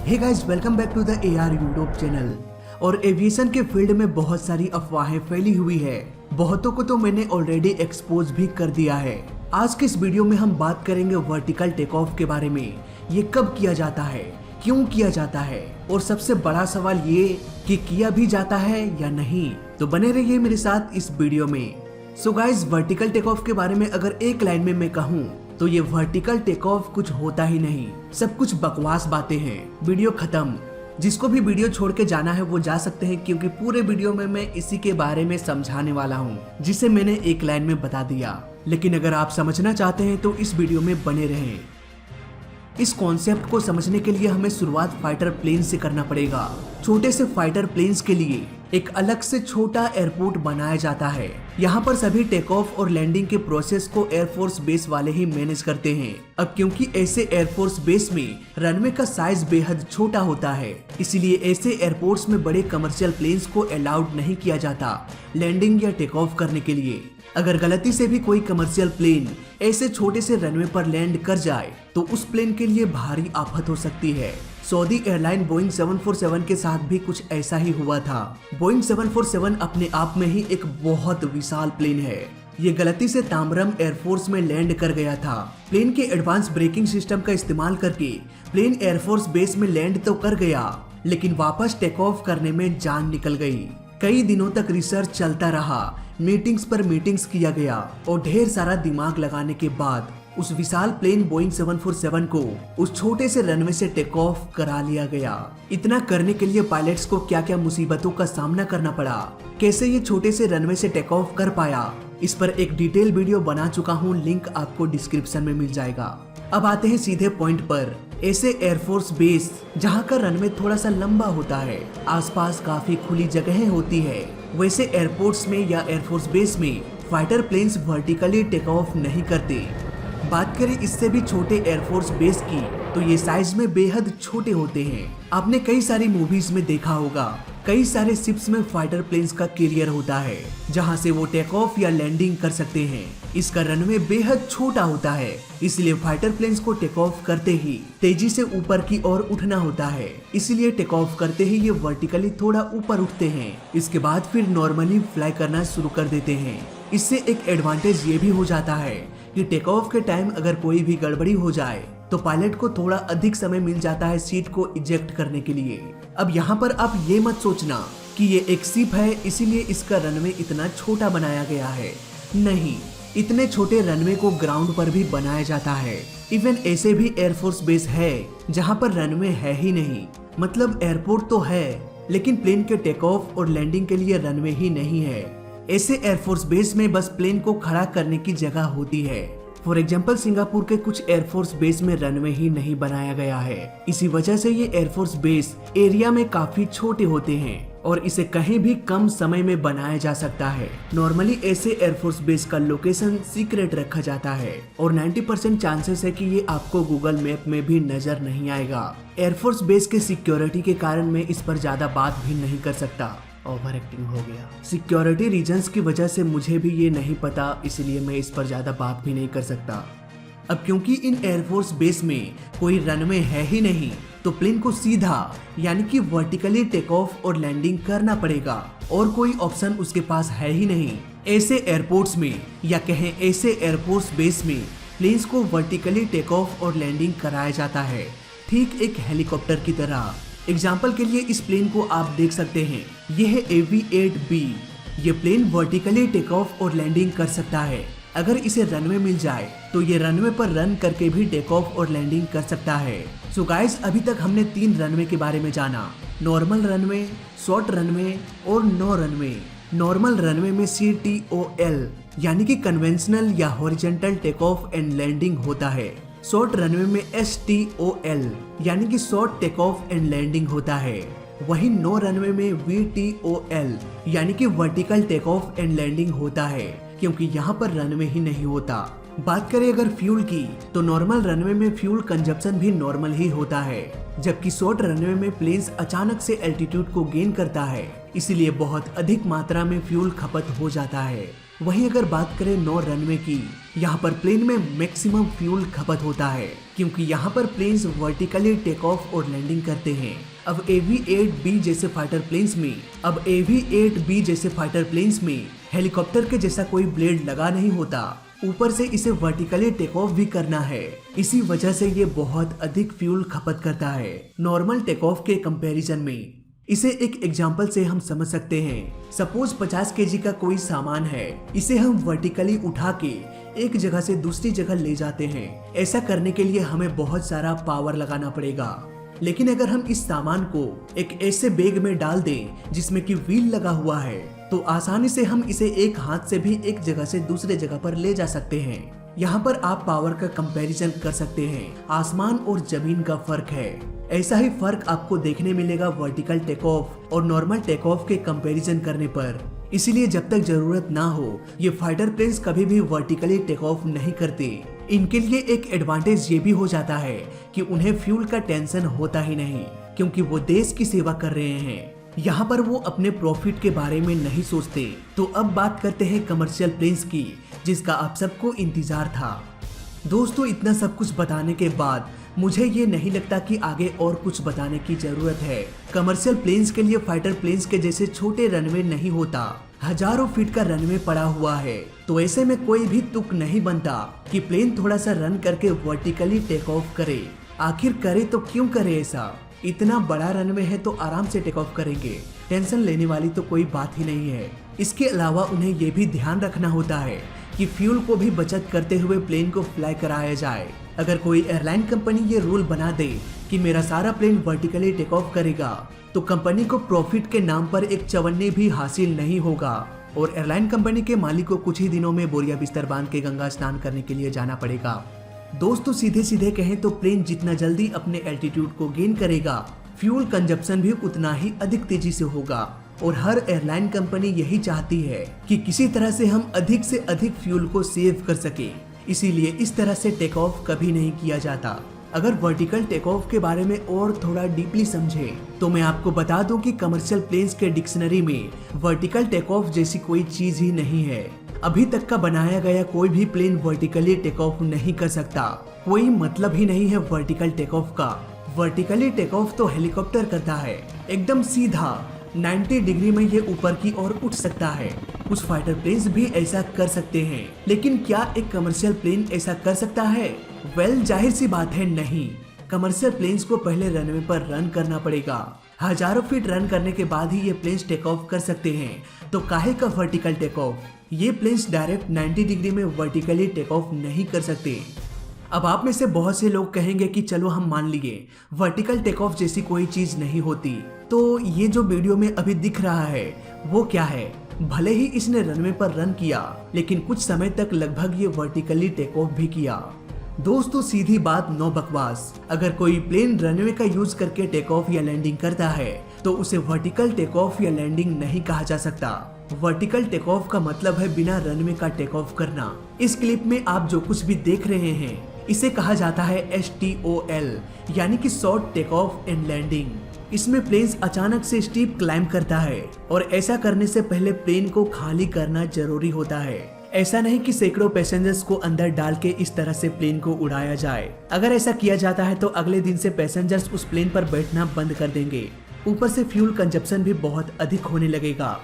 Hey guys, welcome back to the AR YouTube channel. और aviation के field में बहुत सारी अफवाहें फैली हुई है। बहुतों को तो मैंने ऑलरेडी एक्सपोज भी कर दिया है। आज के इस वीडियो में हम बात करेंगे वर्टिकल टेक ऑफ के बारे में। ये कब किया जाता है, क्यों किया जाता है, और सबसे बड़ा सवाल ये कि किया भी जाता है या नहीं। तो बने रहिए मेरे साथ इस वीडियो में। So guys, vertical take off के बारे में अगर एक लाइन में मैं कहूँ तो ये वर्टिकल टेक ऑफ कुछ होता ही नहीं, सब कुछ बकवास बातें हैं। वीडियो खत्म। जिसको भी वीडियो छोड़ के जाना है वो जा सकते हैं, क्योंकि पूरे वीडियो में मैं इसी के बारे में समझाने वाला हूँ जिसे मैंने एक लाइन में बता दिया। लेकिन अगर आप समझना चाहते हैं तो इस वीडियो में बने रहें। इस कॉन्सेप्ट को समझने के लिए हमें शुरुआत फाइटर प्लेन से करना पड़ेगा। छोटे से फाइटर प्लेन्स के लिए एक अलग से छोटा एयरपोर्ट बनाया जाता है। यहाँ पर सभी टेक ऑफ और लैंडिंग के प्रोसेस को एयरफोर्स बेस वाले ही मैनेज करते हैं। अब क्योंकि ऐसे एयरफोर्स बेस में रनवे का साइज बेहद छोटा होता है, इसलिए ऐसे एयरपोर्ट्स में बड़े कमर्शियल प्लेन्स को अलाउड नहीं किया जाता लैंडिंग या टेक ऑफ करने के लिए। अगर गलती से भी कोई कमर्शियल प्लेन ऐसे छोटे से रनवे पर लैंड कर जाए तो उस प्लेन के लिए भारी आफत हो सकती है। सऊदी एयरलाइन बोइंग 747 के साथ भी कुछ ऐसा ही हुआ था। बोइंग 747 अपने आप में ही एक बहुत विशाल प्लेन है। ये गलती से तामरम एयरफोर्स में लैंड कर गया था। प्लेन के एडवांस ब्रेकिंग सिस्टम का इस्तेमाल करके प्लेन एयरफोर्स बेस में लैंड तो कर गया, लेकिन वापस टेक ऑफ करने में जान निकल गई। कई दिनों तक रिसर्च चलता रहा, मीटिंग्स पर मीटिंग्स किया गया और ढेर सारा दिमाग लगाने के बाद उस विशाल प्लेन बोइंग 747 को उस छोटे से रनवे से टेक ऑफ करा लिया गया। इतना करने के लिए पायलट्स को क्या क्या मुसीबतों का सामना करना पड़ा, कैसे ये छोटे से रनवे से टेक ऑफ कर पाया, इस पर एक डिटेल वीडियो बना चुका हूँ, लिंक आपको डिस्क्रिप्शन में मिल जाएगा। अब आते हैं सीधे पॉइंट पर। ऐसे एयरफोर्स बेस जहाँ का रनवे थोड़ा सा लंबा होता है, आसपास काफी खुली जगहें होती है, वैसे एयरपोर्ट्स में या एयरफोर्स बेस में fighter planes vertically take off नहीं करते। बात करें इससे भी छोटे एयरफोर्स बेस की तो ये साइज में बेहद छोटे होते हैं। आपने कई सारी मूवीज में देखा होगा, कई सारे शिप्स में फाइटर प्लेन्स का कैरियर होता है जहां से वो टेक ऑफ या लैंडिंग कर सकते हैं। इसका रनवे बेहद छोटा होता है, इसलिए फाइटर प्लेन्स को टेक ऑफ करते ही तेजी से ऊपर की ओर उठना होता है। इसलिए टेक ऑफ करते ही ये वर्टिकली थोड़ा ऊपर उठते हैं, इसके बाद फिर नॉर्मली फ्लाई करना शुरू कर देते हैं। इससे एक एडवांटेज ये भी हो जाता है कि टेक ऑफ के टाइम अगर कोई भी गड़बड़ी हो जाए तो पायलट को थोड़ा अधिक समय मिल जाता है सीट को इजेक्ट करने के लिए। अब यहाँ पर आप ये मत सोचना कि ये एक शिप है इसीलिए इसका रनवे इतना छोटा बनाया गया है। नहीं, इतने छोटे रनवे को ग्राउंड पर भी बनाया जाता है। इवन ऐसे भी एयरफोर्स बेस है जहाँ पर रनवे है ही नहीं, मतलब एयरपोर्ट तो है लेकिन प्लेन के टेक ऑफ और लैंडिंग के लिए रनवे ही नहीं है। ऐसे एयरफोर्स बेस में बस प्लेन को खड़ा करने की जगह होती है। फॉर एग्जाम्पल सिंगापुर के कुछ एयरफोर्स बेस में रनवे ही नहीं बनाया गया है। इसी वजह से ये एयरफोर्स बेस एरिया में काफी छोटे होते हैं और इसे कहीं भी कम समय में बनाया जा सकता है। नॉर्मली ऐसे एयरफोर्स बेस का लोकेशन सीक्रेट रखा जाता है और 90% चांसेस है कि ये आपको गूगल मैप में भी नजर नहीं आएगा। एयरफोर्स बेस के सिक्योरिटी के कारण मैं इस पर ज्यादा बात भी नहीं कर सकता, ओवर एक्टिंग हो गया। सिक्योरिटी रीजंस की वजह से मुझे भी ये नहीं पता, इसलिए मैं इस पर ज्यादा बात भी नहीं कर सकता। अब क्योंकि इन एयरफोर्स बेस में कोई रनवे है ही नहीं तो प्लेन को सीधा यानी कि वर्टिकली टेक ऑफ और लैंडिंग करना पड़ेगा और कोई ऑप्शन उसके पास है ही नहीं। ऐसे एयरपोर्ट्स में या कहें ऐसे एयरफोर्स बेस में प्लेन्स को वर्टिकली टेक ऑफ और लैंडिंग कराया जाता है, ठीक एक हेलीकॉप्टर की तरह। एग्जाम्पल के लिए इस प्लेन को आप देख सकते हैं, यह है AV-8B। ये प्लेन वर्टिकली टेक ऑफ और लैंडिंग कर सकता है। अगर इसे रनवे मिल जाए तो ये रनवे पर रन करके भी टेक ऑफ और लैंडिंग कर सकता है। सो गाइस, अभी तक हमने 3 रनवे के बारे में जाना, नॉर्मल रनवे, शॉर्ट रनवे और नो रनवे। नॉर्मल रनवे में CTOL यानी कि कन्वेंशनल या horizontal take off and landing होता है। शॉर्ट रनवे में STOL यानी कि short take off and landing होता है। वहीं नो रनवे में VTOL यानी कि vertical take off and landing होता है, क्योंकि यहाँ पर रनवे ही नहीं होता। बात करें अगर फ्यूल की, तो नॉर्मल रनवे में फ्यूल कंजप्शन भी नॉर्मल ही होता है, जबकि शॉर्ट रनवे में प्लेन्स अचानक से एल्टीट्यूड को गेन करता है, इसीलिए बहुत अधिक मात्रा में फ्यूल खपत हो जाता है। वहीं अगर बात करें नो रनवे की, यहाँ पर प्लेन में मैक्सिमम फ्यूल खपत होता है, क्योंकि यहाँ पर प्लेन्स वर्टिकली टेक ऑफ और लैंडिंग करते हैं। अब AV-8B जैसे फाइटर प्लेन्स में हेलीकॉप्टर के जैसा कोई ब्लेड लगा नहीं होता, ऊपर से इसे वर्टिकली टेक ऑफ भी करना है, इसी वजह से ये बहुत अधिक फ्यूल खपत करता है नॉर्मल टेक ऑफ के कंपैरिजन में। इसे एक एग्जांपल से हम समझ सकते हैं। सपोज 50 केजी का कोई सामान है, इसे हम वर्टिकली उठा के एक जगह से दूसरी जगह ले जाते हैं। ऐसा करने के लिए हमें बहुत सारा पावर लगाना पड़ेगा, लेकिन अगर हम इस सामान को एक ऐसे बैग में डाल दें जिसमें कि व्हील लगा हुआ है, तो आसानी से हम इसे एक हाथ से भी एक जगह से दूसरे जगह पर ले जा सकते हैं। यहाँ पर आप पावर का कंपैरिजन कर सकते हैं, आसमान और जमीन का फर्क है। ऐसा ही फर्क आपको देखने मिलेगा वर्टिकल टेक ऑफ और नॉर्मल टेक ऑफ के कंपैरिजन करने पर। इसीलिए जब तक जरूरत ना हो, ये फाइटर प्लेन्स कभी भी वर्टिकली टेक ऑफ नहीं करते। इनके लिए एक एडवांटेज ये भी हो जाता है कि उन्हें फ्यूल का टेंशन होता ही नहीं, क्योंकि वो देश की सेवा कर रहे हैं। यहाँ पर वो अपने प्रॉफिट के बारे में नहीं सोचते। तो अब बात करते हैं कमर्शियल प्लेन्स की, जिसका आप सबको इंतजार था। दोस्तों, इतना सब कुछ बताने के बाद मुझे ये नहीं लगता कि आगे और कुछ बताने की जरूरत है। कमर्शियल प्लेन्स के लिए फाइटर प्लेन्स के जैसे छोटे रनवे नहीं होता, हजारों फीट का रनवे पड़ा हुआ है। तो ऐसे में कोई भी तुक नहीं बनता कि प्लेन थोड़ा सा रन करके वर्टिकली टेक ऑफ करे। आखिर करे तो क्यों करे ऐसा? इतना बड़ा रनवे है तो आराम से टेक ऑफ करेंगे, टेंशन लेने वाली तो कोई बात ही नहीं है। इसके अलावा उन्हें ये भी ध्यान रखना होता है कि फ्यूल को भी बचत करते हुए प्लेन को फ्लाई कराया जाए। अगर कोई एयरलाइन कंपनी ये रूल बना दे कि मेरा सारा प्लेन वर्टिकली टेक ऑफ करेगा, तो कंपनी को प्रॉफिट के नाम पर एक चवन्नी भी हासिल नहीं होगा और एयरलाइन कंपनी के मालिक को कुछ ही दिनों में बोरिया बिस्तर बांध के गंगा स्नान करने के लिए जाना पड़ेगा। दोस्तों, सीधे सीधे कहें तो प्लेन जितना जल्दी अपने एल्टीट्यूड को गेन करेगा, फ्यूल कंजप्शन भी उतना ही अधिक तेजी से होगा। और हर एयरलाइन कंपनी यही चाहती है कि किसी तरह से हम अधिक से अधिक फ्यूल को सेव कर सके, इसीलिए इस तरह से टेक ऑफ कभी नहीं किया जाता। अगर वर्टिकल टेक ऑफ के बारे में और थोड़ा डीपली समझे तो मैं आपको बता दूं कि कमर्शियल प्लेन्स के डिक्शनरी में वर्टिकल टेक ऑफ जैसी कोई चीज ही नहीं है। अभी तक का बनाया गया कोई भी प्लेन वर्टिकली टेक ऑफ नहीं कर सकता, कोई मतलब ही नहीं है वर्टिकल टेक ऑफ का। वर्टिकली टेक ऑफ तो हेलीकॉप्टर करता है, एकदम सीधा 90 डिग्री में ये ऊपर की ओर उठ सकता है। कुछ फाइटर प्लेन्स भी ऐसा कर सकते हैं, लेकिन क्या एक कमर्शियल प्लेन ऐसा कर सकता है? वेल, जाहिर सी बात है नहीं। कमर्शियल प्लेन्स को पहले रनवे पर रन करना पड़ेगा। हजारों फीट रन करने के बाद ही ये प्लेन्स टेक ऑफ कर सकते हैं, तो काहे का वर्टिकल टेक ऑफ? ये प्लेन्स डायरेक्ट 90 डिग्री में वर्टिकली टेक ऑफ नहीं कर सकते। अब आप में से बहुत से लोग कहेंगे कि चलो हम मान लिए वर्टिकल टेक ऑफ जैसी कोई चीज नहीं होती, तो ये जो वीडियो में अभी दिख रहा है वो क्या है? भले ही इसने रनवे पर रन किया, लेकिन कुछ समय तक लगभग ये वर्टिकली टेक ऑफ भी किया। दोस्तों, सीधी बात, नो बकवास। अगर कोई प्लेन रनवे का यूज करके टेक ऑफ या लैंडिंग करता है तो उसे वर्टिकल टेक ऑफ या लैंडिंग नहीं कहा जा सकता। वर्टिकल टेक ऑफ का मतलब है बिना रनवे का टेक ऑफ करना। इस क्लिप में आप जो कुछ भी देख रहे हैं इसे कहा जाता है STOL, यानी कि short take off and landing. इसमें प्लेन्स अचानक से स्टीप क्लाइंब करता है और ऐसा करने से पहले प्लेन को खाली करना जरूरी होता है। ऐसा नहीं कि सैकड़ों पैसेंजर्स को अंदर डाल के इस तरह से प्लेन को उड़ाया जाए। अगर ऐसा किया जाता है तो अगले दिन से पैसेंजर्स उस प्लेन पर बैठना बंद कर देंगे। ऊपर से फ्यूल कंजप्शन भी बहुत अधिक होने लगेगा।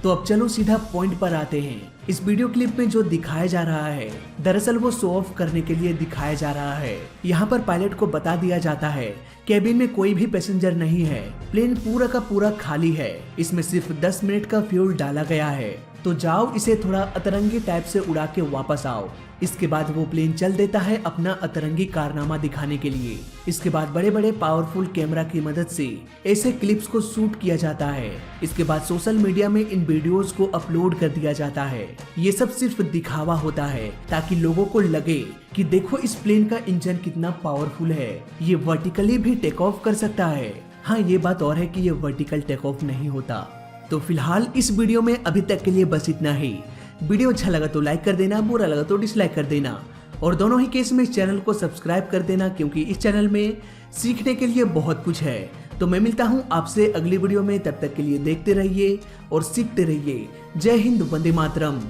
तो अब चलो सीधा पॉइंट पर आते हैं। इस वीडियो क्लिप में जो दिखाया जा रहा है दरअसल वो शो ऑफ करने के लिए दिखाया जा रहा है। यहाँ पर पायलट को बता दिया जाता है केबिन में कोई भी पैसेंजर नहीं है, प्लेन पूरा का पूरा खाली है, इसमें सिर्फ 10 मिनट का फ्यूल डाला गया है, तो जाओ इसे थोड़ा अतरंगी टाइप से उड़ा के वापस आओ। इसके बाद वो प्लेन चल देता है अपना अतरंगी कारनामा दिखाने के लिए। इसके बाद बड़े बड़े पावरफुल कैमरा की मदद से ऐसे क्लिप्स को शूट किया जाता है। इसके बाद सोशल मीडिया में इन वीडियोस को अपलोड कर दिया जाता है। ये सब सिर्फ दिखावा होता है ताकि लोगों को लगे कि देखो इस प्लेन का इंजन कितना पावरफुल है, ये वर्टिकली भी टेक ऑफ कर सकता है। हाँ, ये बात और है कि ये वर्टिकल टेक ऑफ नहीं होता। तो फिलहाल इस वीडियो में अभी तक के लिए बस इतना ही। वीडियो अच्छा लगा तो लाइक कर देना, बुरा लगा तो डिसलाइक कर देना, और दोनों ही केस में इस चैनल को सब्सक्राइब कर देना, क्योंकि इस चैनल में सीखने के लिए बहुत कुछ है। तो मैं मिलता हूँ आपसे अगली वीडियो में, तब तक के लिए देखते रहिए और सीखते रहिए। जय हिंद, वंदे मातरम।